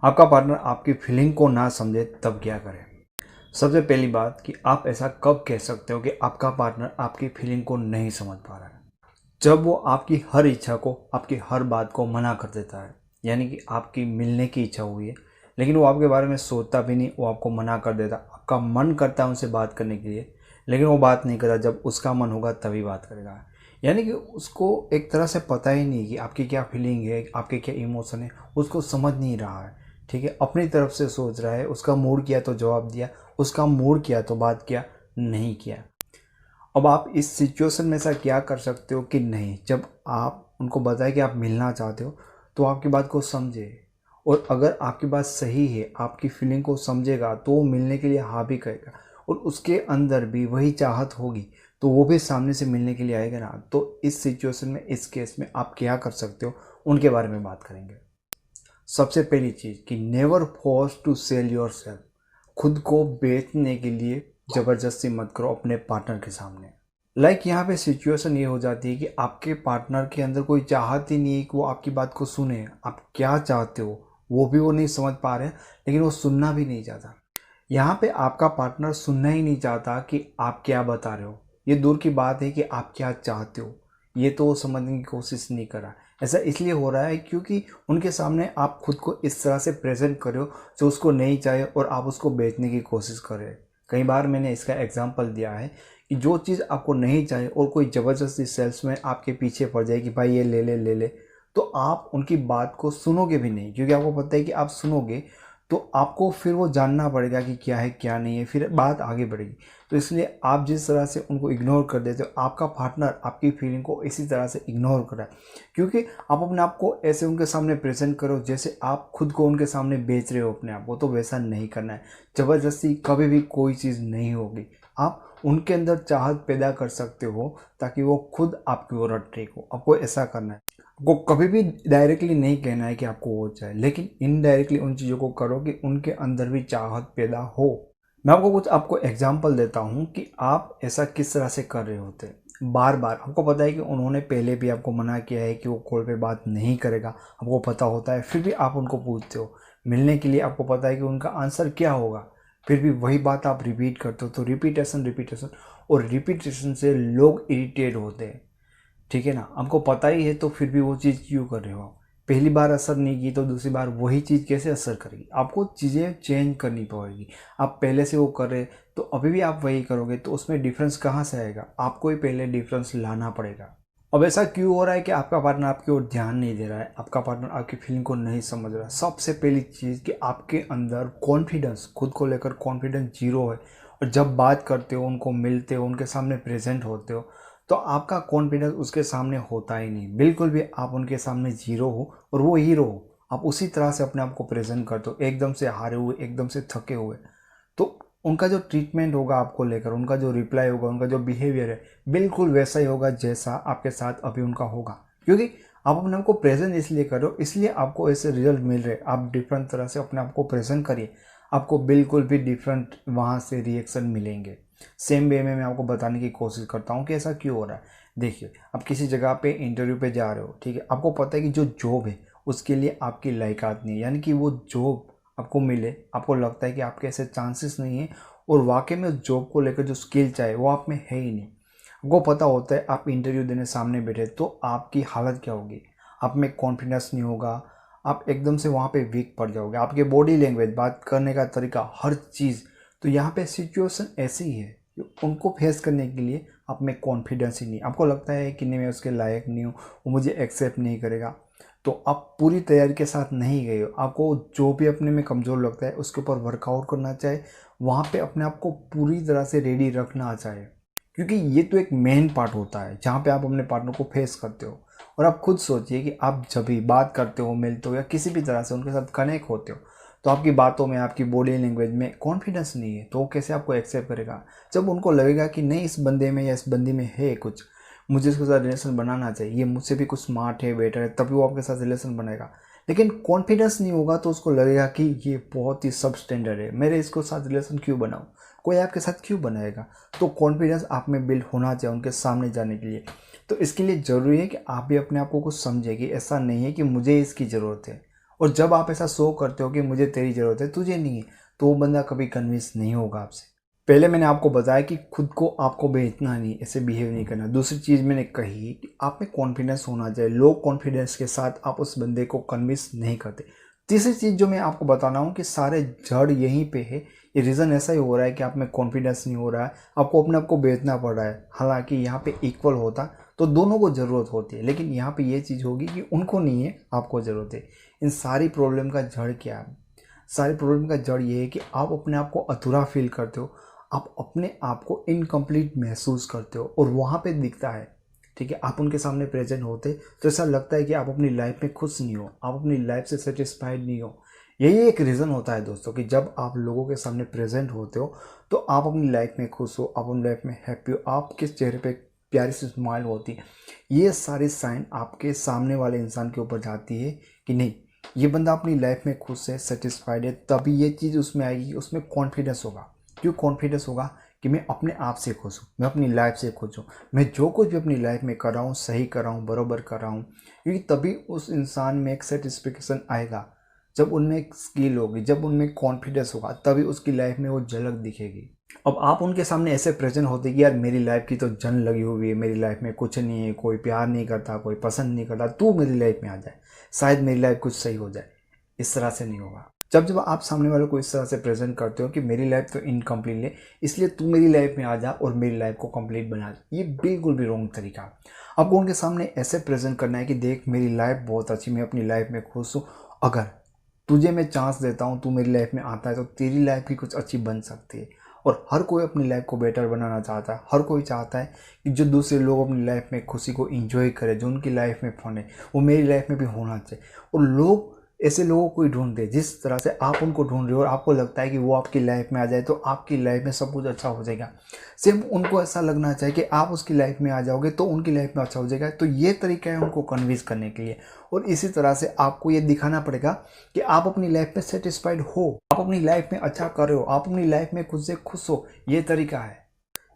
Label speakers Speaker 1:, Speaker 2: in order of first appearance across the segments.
Speaker 1: आपका पार्टनर आपकी फीलिंग को ना समझे तब क्या करें? सबसे पहली बात कि आप ऐसा कब कह सकते हो कि आपका पार्टनर आपकी फीलिंग को नहीं समझ पा रहा है? जब वो आपकी हर इच्छा को, आपकी हर बात को मना कर देता है। यानी कि आपकी मिलने की इच्छा हुई है, लेकिन वो आपके बारे में सोचता भी नहीं, वो आपको मना कर देता। आपका मन करता है उनसे बात करने के लिए, लेकिन वो बात नहीं करता। जब उसका मन होगा तभी बात करेगा। यानी कि उसको एक तरह से पता ही नहीं कि आपकी क्या फीलिंग है, आपके क्या इमोशन है, उसको समझ नहीं रहा है। ठीक है, अपनी तरफ से सोच रहा है। उसका मूड किया तो जवाब दिया, उसका मूड किया तो बात किया, नहीं किया। अब आप इस सिचुएशन में ऐसा क्या कर सकते हो कि नहीं, जब आप उनको बताएं कि आप मिलना चाहते हो तो आपकी बात को समझे। और अगर आपकी बात सही है, आपकी फीलिंग को समझेगा, तो वो मिलने के लिए हाँ भी कहेगा। और उसके अंदर भी वही चाहत होगी तो वो भी सामने से मिलने के लिए आएगा ना। तो इस सिचुएशन में, इस केस में आप क्या कर सकते हो, उनके बारे में बात करेंगे। सबसे पहली चीज़ कि never force to sell yourself. खुद को बेचने के लिए ज़बरदस्ती मत करो अपने पार्टनर के सामने। यहाँ पे सिचुएशन ये हो जाती है कि आपके पार्टनर के अंदर कोई चाहत ही नहीं है कि वो आपकी बात को सुने। आप क्या चाहते हो वो भी वो नहीं समझ पा रहे हैं, लेकिन वो सुनना भी नहीं चाहता। यहाँ पे आपका पार्टनर सुनना ही नहीं चाहता कि आप क्या बता रहे हो। ये दूर की बात है कि आप क्या चाहते हो, ये तो वो समझने की कोशिश नहीं कर रहा। ऐसा इसलिए हो रहा है क्योंकि उनके सामने आप खुद को इस तरह से प्रेजेंट कर रहे हो जो उसको नहीं चाहिए, और आप उसको बेचने की कोशिश कर रहे हैं। कई बार मैंने इसका एग्जाम्पल दिया है कि जो चीज़ आपको नहीं चाहिए और कोई ज़बरदस्ती सेल्समैन आपके पीछे पड़ जाए कि भाई ये ले ले ले ले, तो आप उनकी बात को सुनोगे भी नहीं। क्योंकि आपको पता है कि आप सुनोगे तो आपको फिर वो जानना पड़ेगा कि क्या है क्या नहीं है, फिर बात आगे बढ़ेगी। तो इसलिए आप जिस तरह से उनको इग्नोर कर देते हो, आपका पार्टनर आपकी फीलिंग को इसी तरह से इग्नोर कर रहा है। क्योंकि आप अपने आप को ऐसे उनके सामने प्रेजेंट करो जैसे आप खुद को उनके सामने बेच रहे हो अपने आप को, तो वैसा नहीं करना है। ज़बरदस्ती कभी भी कोई चीज़ नहीं होगी। आप उनके अंदर चाहत पैदा कर सकते हो ताकि वो खुद आपकी ओर अट्रैक्ट हो। आपको ऐसा करना है। आपको कभी भी डायरेक्टली नहीं कहना है कि आपको वो चाहिए, लेकिन इनडायरेक्टली उन चीज़ों को करो कि उनके अंदर भी चाहत पैदा हो। मैं आपको एग्जांपल देता हूँ कि आप ऐसा किस तरह से कर रहे होते हैं। बार बार आपको पता है कि उन्होंने पहले भी आपको मना किया है कि वो कॉल पे बात नहीं करेगा, आपको पता होता है, फिर भी आप उनको पूछते हो मिलने के लिए। आपको पता है कि उनका आंसर क्या होगा, फिर भी वही बात आप रिपीट करते हो। तो रिपीटेशन रिपीटेशन और रिपीटेशन से लोग इरिटेट होते हैं। ठीक है ना, हमको पता ही है तो फिर भी वो चीज़ क्यों कर रहे हो आप? पहली बार असर नहीं की तो दूसरी बार वही चीज़ कैसे असर करेगी? आपको चीज़ें चेंज करनी पड़ेगी। आप पहले से वो कर रहे तो अभी भी आप वही करोगे तो उसमें डिफरेंस कहाँ से आएगा? आपको ही पहले डिफरेंस लाना पड़ेगा। अब ऐसा क्यों हो रहा है कि आपका पार्टनर आपकी ओर ध्यान नहीं दे रहा है, आपका पार्टनर आपकी फीलिंग को नहीं समझ रहा है? सबसे पहली चीज़ कि आपके अंदर कॉन्फिडेंस, खुद को लेकर कॉन्फिडेंस जीरो है। और जब बात करते हो, उनको मिलते हो, उनके सामने प्रेजेंट होते हो, तो आपका कॉन्फिडेंस उसके सामने होता ही नहीं। बिल्कुल भी आप उनके सामने जीरो हो और वो हीरो हो। आप उसी तरह से अपने आप को प्रेजेंट करते हो, एकदम से हारे हुए, एकदम से थके हुए। तो उनका जो ट्रीटमेंट होगा आपको लेकर, उनका जो रिप्लाई होगा, उनका जो बिहेवियर है, बिल्कुल वैसा ही होगा जैसा आपके साथ अभी उनका होगा। क्योंकि आप अपने आप को प्रेजेंट इसलिए करो, इसलिए आपको ऐसे रिजल्ट मिल रहे। आप डिफरेंट तरह से अपने आप को प्रेजेंट करिए, आपको बिल्कुल भी डिफरेंट वहाँ से रिएक्शन मिलेंगे। सेम वे में मैं आपको बताने की कोशिश करता हूँ कि ऐसा क्यों हो रहा है। देखिए, आप किसी जगह पे इंटरव्यू पे जा रहे हो, ठीक है, आपको पता है कि जो जॉब है उसके लिए आपकी लायकात नहीं है। यानी कि वो जॉब आपको मिले, आपको लगता है कि आपके ऐसे चांसेस नहीं है, और वाकई में उस जॉब को लेकर जो स्किल चाहिए वो आप में है ही नहीं। आपको पता होता है आप इंटरव्यू देने सामने बैठे तो आपकी हालत क्या होगी? आप में कॉन्फिडेंस नहीं होगा, आप एकदम से वहाँ पे वीक पड़ जाओगे। आपके बॉडी लैंग्वेज, बात करने का तरीका, हर चीज़। तो यहाँ पे सिचुएशन ऐसी ही है कि उनको फेस करने के लिए आप में कॉन्फिडेंस ही नहीं। आपको लगता है कि नहीं, मैं उसके लायक नहीं हूँ, वो मुझे एक्सेप्ट नहीं करेगा। तो आप पूरी तैयारी के साथ नहीं गए हो। आपको जो भी अपने में कमज़ोर लगता है उसके ऊपर वर्कआउट करना चाहिए, वहाँ पे अपने आप को पूरी तरह से रेडी रखना चाहिए। क्योंकि ये तो एक मेन पार्ट होता है जहाँ पे आप अपने पार्टनर को फेस करते हो। और आप खुद सोचिए कि आप जब भी बात करते हो, मिलते हो, या किसी भी तरह से उनके साथ कनेक्ट होते हो, तो आपकी बातों में, आपकी बॉडी लैंग्वेज में कॉन्फिडेंस नहीं है, तो वो कैसे आपको एक्सेप्ट करेगा? जब उनको लगेगा कि नहीं, इस बंदे में या इस बंदी में है कुछ, मुझे इसके साथ रिलेशन बनाना चाहिए, ये मुझसे भी कुछ स्मार्ट है, बेटर है, तभी वो आपके साथ रिलेशन बनाएगा। लेकिन कॉन्फिडेंस नहीं होगा तो उसको लगेगा कि ये बहुत ही सब स्टैंडर्ड है, मेरे इसको साथ रिलेशन क्यों बनाऊँ, कोई आपके साथ क्यों बनाएगा? तो कॉन्फिडेंस आप में बिल्ड होना चाहिए उनके सामने जाने के लिए। तो इसके लिए ज़रूरी है कि आप भी अपने आप को कुछ समझे कि ऐसा नहीं है कि मुझे इसकी ज़रूरत है, और जब आप ऐसा शो करते हो कि मुझे तेरी ज़रूरत है, तुझे नहीं है, तो वो बंदा कभी कन्विंस नहीं होगा आपसे। पहले मैंने आपको बताया कि खुद को आपको बेचना नहीं, ऐसे बिहेव नहीं करना। दूसरी चीज़ मैंने कही कि आप में कॉन्फिडेंस होना चाहिए। लो कॉन्फिडेंस के साथ आप उस बंदे को कन्विंस नहीं करते। तीसरी चीज़ जो मैं आपको बताना हूँ कि सारे जड़ यहीं पे है। ये रीज़न ऐसा ही हो रहा है कि आप में कॉन्फिडेंस नहीं हो रहा है, आपको अपने आप को बेचना पड़ रहा है। हालांकि यहाँ पे इक्वल होता तो दोनों को ज़रूरत होती है, लेकिन यहाँ पे ये चीज़ होगी कि उनको नहीं है, आपको ज़रूरत है। इन सारी प्रॉब्लम का जड़ क्या है? सारी प्रॉब्लम का जड़ ये है कि आप अपने आप को अधूरा फील करते हो, आप अपने आप को इनकम्प्लीट महसूस करते हो और वहाँ पे दिखता है। ठीक है, आप उनके सामने प्रेजेंट होते तो ऐसा लगता है कि आप अपनी लाइफ में खुश नहीं हो, आप अपनी लाइफ से सेटिस्फाइड नहीं हो। यही एक रीज़न होता है दोस्तों कि जब आप लोगों के सामने प्रेजेंट होते हो तो आप अपनी लाइफ में खुश हो, आप अपनी लाइफ में हैप्पी हो, आपके चेहरे पे प्यारी सी स्माइल होती है। ये सारी साइन आपके सामने वाले इंसान के ऊपर जाती है कि नहीं, ये बंदा अपनी लाइफ में खुश है, सेटिस्फाइड है, तभी ये चीज़ उसमें आएगी, उसमें कॉन्फिडेंस होगा। क्यों कॉन्फिडेंस होगा? कि मैं अपने आप से खुश हूँ, मैं अपनी लाइफ से खुश हूँ, मैं जो कुछ भी अपनी लाइफ में कर रहा हूँ सही कर रहा हूँ, बराबर कर रहा हूँ। क्योंकि तभी उस इंसान में एक सेटिस्फिकेशन आएगा। जब उनमें एक स्किल होगी, जब उनमें कॉन्फिडेंस होगा, तभी उसकी लाइफ में वो झलक दिखेगी। अब आप उनके सामने ऐसे प्रेजेंट होते कि यार मेरी लाइफ की तो जंग लगी हुई है, मेरी लाइफ में कुछ नहीं है, कोई प्यार नहीं करता, कोई पसंद नहीं करता, तू मेरी लाइफ में आ जाए, शायद मेरी लाइफ कुछ सही हो जाए। इस तरह से नहीं होगा। जब आप सामने वाले को इस तरह से प्रेजेंट करते हो कि मेरी लाइफ तो इनकम्प्लीट है, इसलिए तू मेरी लाइफ में आ जा और मेरी लाइफ को कंप्लीट बना दे, ये बिल्कुल भी रॉन्ग तरीका। आपको उनके सामने ऐसे प्रेजेंट करना है कि देख मेरी लाइफ बहुत अच्छी, मैं अपनी लाइफ में खुश हूँ, अगर तुझे मैं चांस देता हूँ, तू मेरी लाइफ में आता है तो तेरी लाइफ भी कुछ अच्छी बन सकती है। और हर कोई अपनी लाइफ को बेटर बनाना चाहता है। हर कोई चाहता है कि जो दूसरे लोग अपनी लाइफ में खुशी को एंजॉय करें, जो उनकी लाइफ में फन है, वो मेरी लाइफ में भी होना चाहिए। और लोग ऐसे लोगों को ही ढूंढते हैं। जिस तरह से आप उनको ढूंढ रहे हो और आपको लगता है कि वो आपकी लाइफ में आ जाए तो आपकी लाइफ में सब कुछ अच्छा हो जाएगा, सिर्फ उनको ऐसा लगना चाहिए कि आप उसकी लाइफ में आ जाओगे तो उनकी लाइफ में अच्छा हो जाएगा। तो ये तरीका है उनको कन्विंस करने के लिए। और इसी तरह से आपको ये दिखाना पड़ेगा कि आप अपनी लाइफ में सेटिस्फाइड हो, आप अपनी लाइफ में अच्छा कर रहे हो, आप अपनी लाइफ में खुद से खुश हो। ये तरीका है।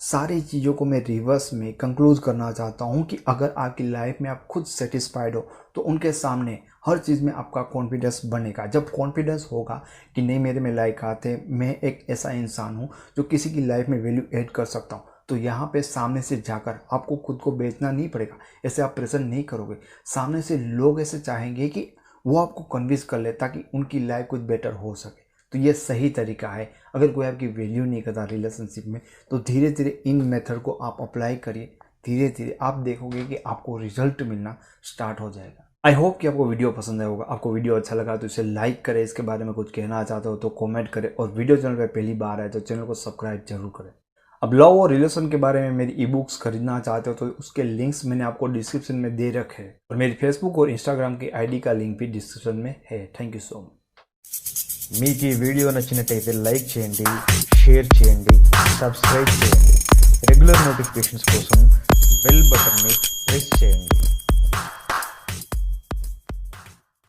Speaker 1: सारी चीज़ों को मैं रिवर्स में कंक्लूड करना चाहता हूँ कि अगर आपकी लाइफ में आप खुद सेटिस्फाइड हो तो उनके सामने हर चीज़ में आपका कॉन्फिडेंस बनेगा। जब कॉन्फिडेंस होगा कि नहीं मेरे में लायक आते हैं, मैं एक ऐसा इंसान हूँ जो किसी की लाइफ में वैल्यू ऐड कर सकता हूँ, तो यहाँ पे सामने से जाकर आपको खुद को बेचना नहीं पड़ेगा। ऐसे आप प्रेजेंट नहीं करोगे, सामने से लोग ऐसे चाहेंगे कि वो आपको कन्विंस कर ले ताकि उनकी लाइफ कुछ बेटर हो सके। तो ये सही तरीका है। अगर कोई आपकी वैल्यू नहीं करता रिलेशनशिप में तो धीरे धीरे इन मेथड को आप अप्लाई करिए। धीरे धीरे आप देखोगे कि आपको रिजल्ट मिलना स्टार्ट हो जाएगा। आई होप कि आपको वीडियो पसंद आया होगा। आपको वीडियो अच्छा लगा तो इसे लाइक करें, इसके बारे में कुछ कहना चाहते हो तो कमेंट करें, और वीडियो चैनल पर पहली बार आए तो चैनल को सब्सक्राइब जरूर करें। अब लव और रिलेशन के बारे में मेरी ई बुक्स खरीदना चाहते हो तो उसके लिंक्स मैंने आपको डिस्क्रिप्शन में दे रखे हैं, और मेरी फेसबुक और इंस्टाग्राम की ID का लिंक भी डिस्क्रिप्शन में है। Thank you so much.
Speaker 2: మీకు ఈ వీడియో నచ్చినట్టయితే లైక్ చేయండి, షేర్ చేయండి, సబ్స్క్రైబ్ చేయండి. రెగ్యులర్ నోటిఫికేషన్స్ కోసం బెల్ బటన్ని ప్రెస్ చేయండి.